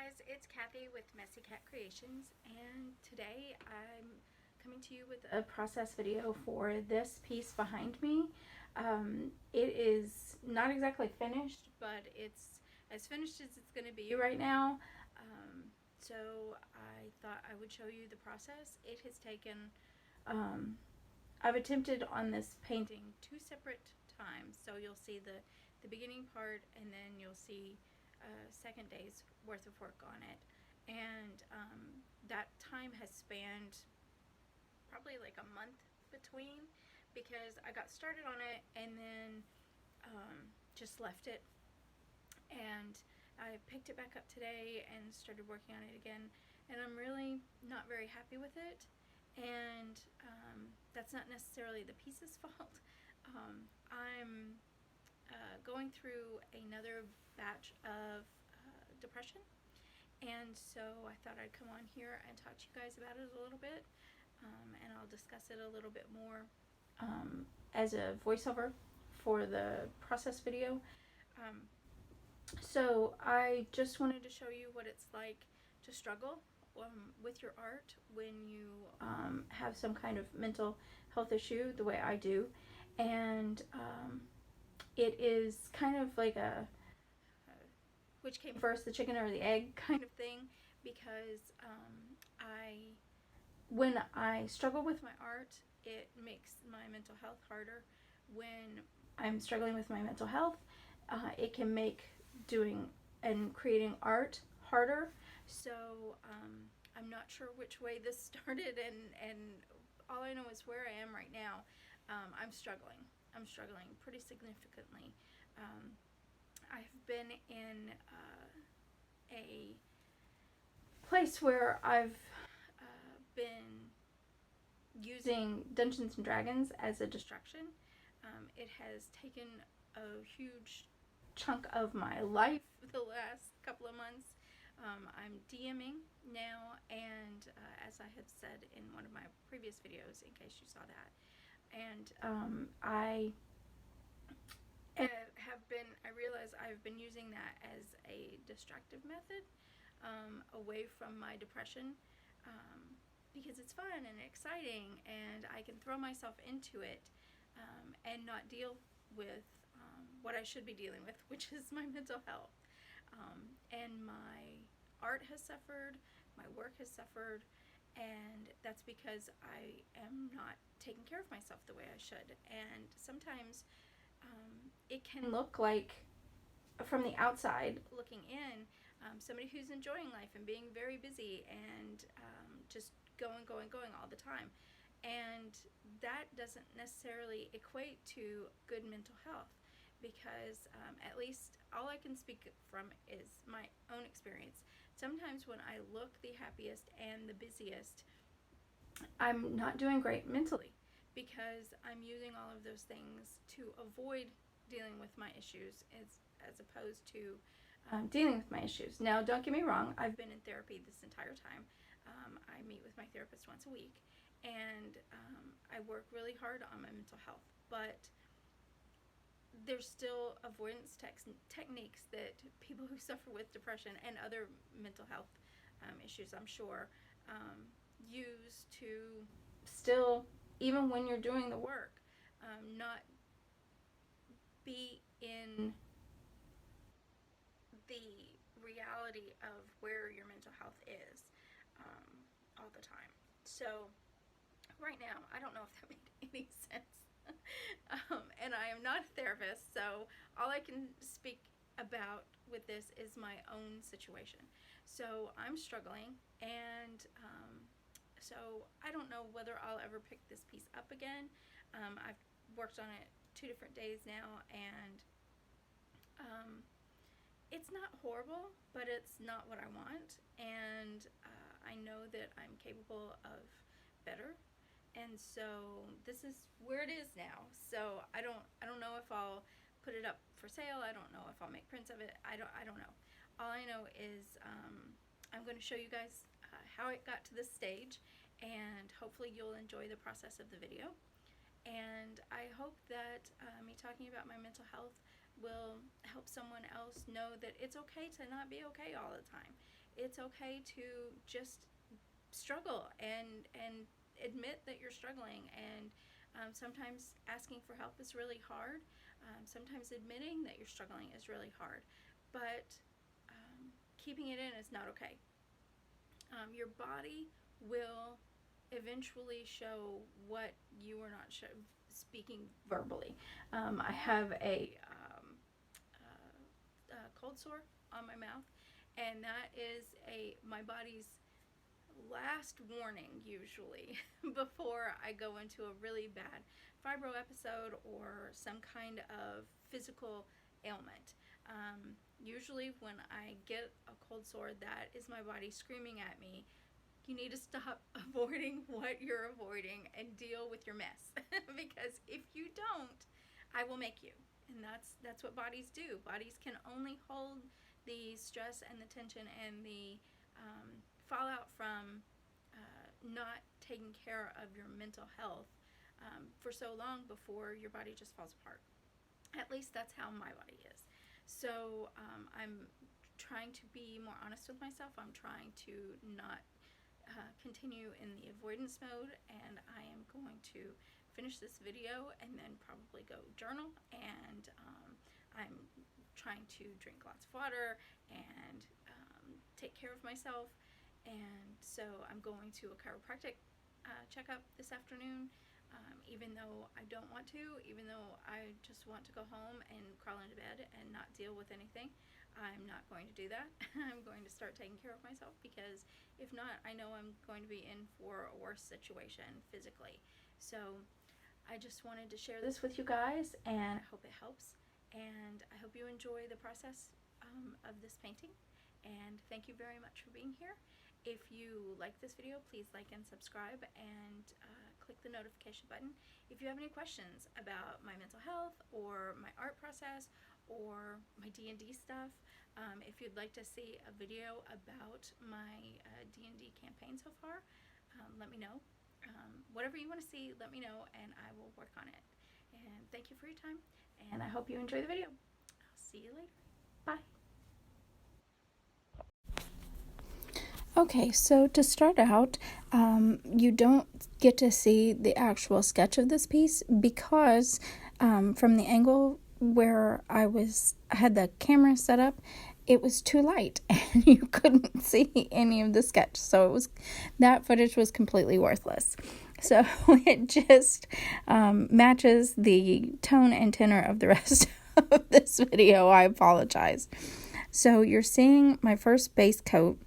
guys, it's Kathy with Messy Cat Creations, and today I'm coming to you with a process video for this piece behind me. It is not exactly finished, but it's as finished as it's going to be right now. So I thought I would show you the process. It has taken, I've attempted on this painting 2 separate times, so you'll see the beginning part and then you'll see second day's worth of work on it, and that time has spanned probably like a month between, because I got started on it and then just left it, and I picked it back up today and started working on it again, and I'm really not very happy with it, and that's not necessarily the piece's fault. I'm going through another batch of depression, and so I thought I'd come on here and talk to you guys about it a little bit, and I'll discuss it a little bit more as a voiceover for the process video. So I just wanted to show you what it's like to struggle with your art when you have some kind of mental health issue the way I do, and it is kind of like a which came first, the chicken or the egg kind of thing, because when I struggle with my art, it makes my mental health harder. When I'm struggling with my mental health, it can make doing and creating art harder. So I'm not sure which way this started, and all I know is where I am right now. I'm struggling pretty significantly. I've been in a place where I've been using Dungeons and Dragons as a distraction. It has taken a huge chunk of my life the last couple of months. I'm DMing now, and as I had said in one of my previous videos, in case you saw that, and I realize I've been using that as a distractive method away from my depression, because it's fun and exciting, and I can throw myself into it and not deal with what I should be dealing with, which is my mental health. And my art has suffered, my work has suffered, and that's because I am not taking care of myself the way I should. And sometimes it can look like, from the outside looking in, somebody who's enjoying life and being very busy and just going all the time. And that doesn't necessarily equate to good mental health, because at least all I can speak from is my own experience. Sometimes when I look the happiest and the busiest, I'm not doing great mentally, because I'm using all of those things to avoid dealing with my issues as opposed to dealing with my issues. Now, don't get me wrong, I've been in therapy this entire time. I meet with my therapist once a week, and I work really hard on my mental health, but there's still avoidance techniques that people who suffer with depression and other mental health issues, I'm sure, use to still, even when you're doing the work, not be in the reality of where your mental health is all the time. So right now, I don't know if that made any sense. And I am not a therapist, so all I can speak about with this is my own situation. So I'm struggling, and so I don't know whether I'll ever pick this piece up again. I've worked on it 2 different days now, and it's not horrible, but it's not what I want, and I know that I'm capable of better, and so this is where it is now. So I don't know if I'll put it up for sale. I don't know if I'll make prints of it. I don't know. All I know is I'm going to show you guys how it got to this stage, and hopefully you'll enjoy the process of the video. And I hope that me talking about my mental health will help someone else know that it's okay to not be okay all the time. it's okay to just struggle and admit that you're struggling. And sometimes asking for help is really hard. Sometimes admitting that you're struggling is really hard. But keeping it in is not okay. Your body will eventually show what you are not speaking verbally. I have a cold sore on my mouth, and that is my body's last warning usually before I go into a really bad fibro episode or some kind of physical ailment. Usually when I get a cold sore, that is my body screaming at me, you need to stop avoiding what you're avoiding and deal with your mess. Because if you don't, I will make you. And that's what bodies do. Bodies can only hold the stress and the tension and the fallout from not taking care of your mental health for so long before your body just falls apart. At least that's how my body is. So I'm trying to be more honest with myself. I'm trying to not continue in the avoidance mode, and I am going to finish this video and then probably go journal. And I'm trying to drink lots of water and take care of myself. And so I'm going to a chiropractic checkup this afternoon, even though I don't want to, even though I just want to go home and crawl into bed and not deal with anything. I'm not going to do that. I'm going to start taking care of myself, because if not, I know I'm going to be in for a worse situation physically. So I just wanted to share this with you guys, and I hope it helps. And I hope you enjoy the process of this painting. And thank you very much for being here. If you like this video, please like and subscribe, and click the notification button. If you have any questions about my mental health or my art process or my D&D stuff, if you'd like to see a video about my D&D campaign so far, let me know. Whatever you want to see, let me know, and I will work on it. And thank you for your time, and I hope you enjoy the video. I'll see you later. Bye. Okay, so to start out, you don't get to see the actual sketch of this piece because from the angle where I had the camera set up, it was too light and you couldn't see any of the sketch. So that footage was completely worthless. So it just matches the tone and tenor of the rest of this video. I apologize. So you're seeing my first base coat,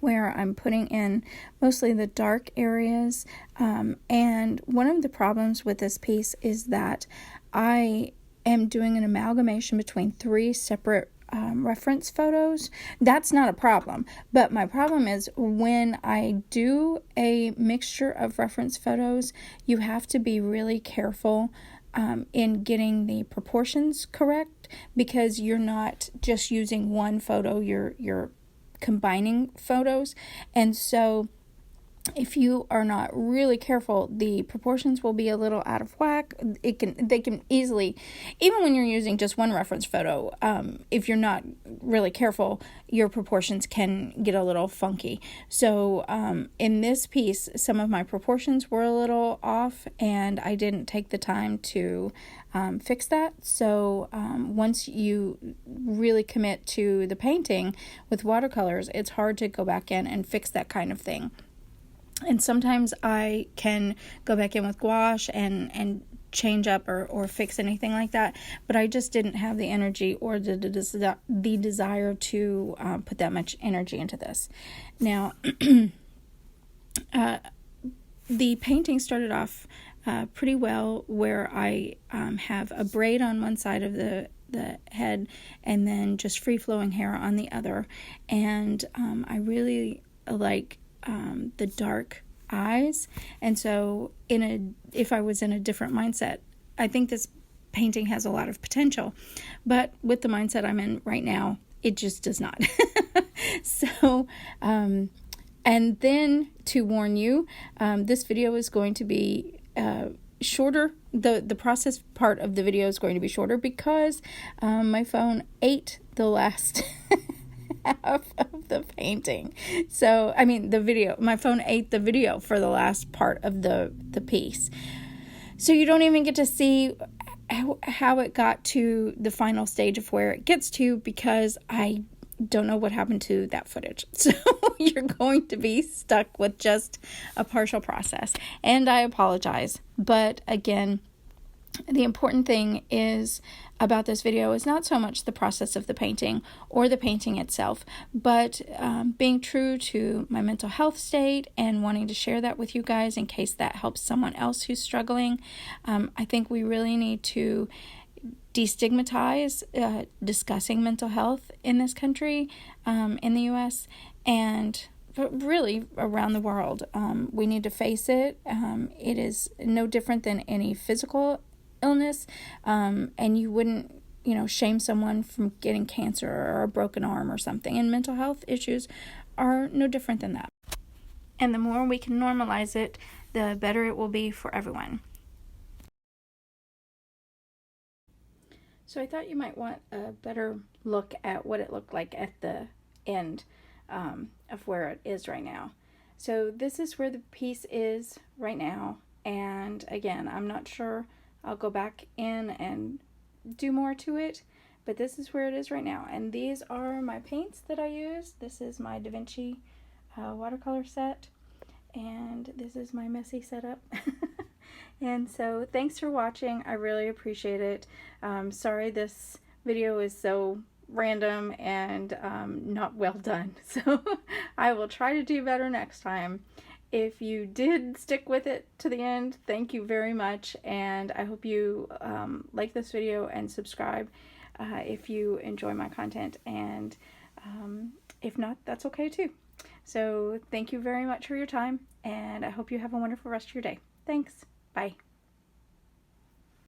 where I'm putting in mostly the dark areas. And one of the problems with this piece is that I am doing an amalgamation between 3 separate reference photos. That's not a problem. But my problem is when I do a mixture of reference photos, you have to be really careful in getting the proportions correct, because you're not just using one photo, you're combining photos. And so if you are not really careful, the proportions will be a little out of whack. They can easily, even when you're using just one reference photo, if you're not really careful, your proportions can get a little funky. So in this piece, some of my proportions were a little off, and I didn't take the time to fix that. So once you really commit to the painting with watercolors, it's hard to go back in and fix that kind of thing. And sometimes I can go back in with gouache and change up or fix anything like that, but I just didn't have the energy or the desire to put that much energy into this. Now, the painting started off pretty well, where I have a braid on one side of the head and then just free-flowing hair on the other. And I really like the dark eyes. And so if I was in a different mindset, I think this painting has a lot of potential. But with the mindset I'm in right now, it just does not. So, and then to warn you, this video is going to be shorter. The process part of the video is going to be shorter because my phone ate the last half of the painting. So, I mean, the video, my phone ate the video for the last part of the piece. So you don't even get to see how it got to the final stage of where it gets to, because I don't know what happened to that footage. So you're going to be stuck with just a partial process. And I apologize. But again, the important thing is about this video is not so much the process of the painting or the painting itself, but being true to my mental health state and wanting to share that with you guys in case that helps someone else who's struggling. I think we really need to destigmatize discussing mental health in this country, in the U.S., and really around the world. We need to face it. It is no different than any physical illness, and you wouldn't, shame someone from getting cancer or a broken arm or something. And mental health issues are no different than that. And the more we can normalize it, the better it will be for everyone. So I thought you might want a better look at what it looked like at the end of where it is right now. So this is where the piece is right now. And again, I'm not sure. I'll go back in and do more to it, but this is where it is right now. And these are my paints that I use. This is my Da Vinci watercolor set, and this is my messy setup. And so thanks for watching. I really appreciate it. Sorry this video is so random and not well done. So I will try to do better next time. If you did stick with it to the end, thank you very much, and I hope you like this video and subscribe if you enjoy my content, and if not, that's okay too. So thank you very much for your time, and I hope you have a wonderful rest of your day. Thanks. Bye.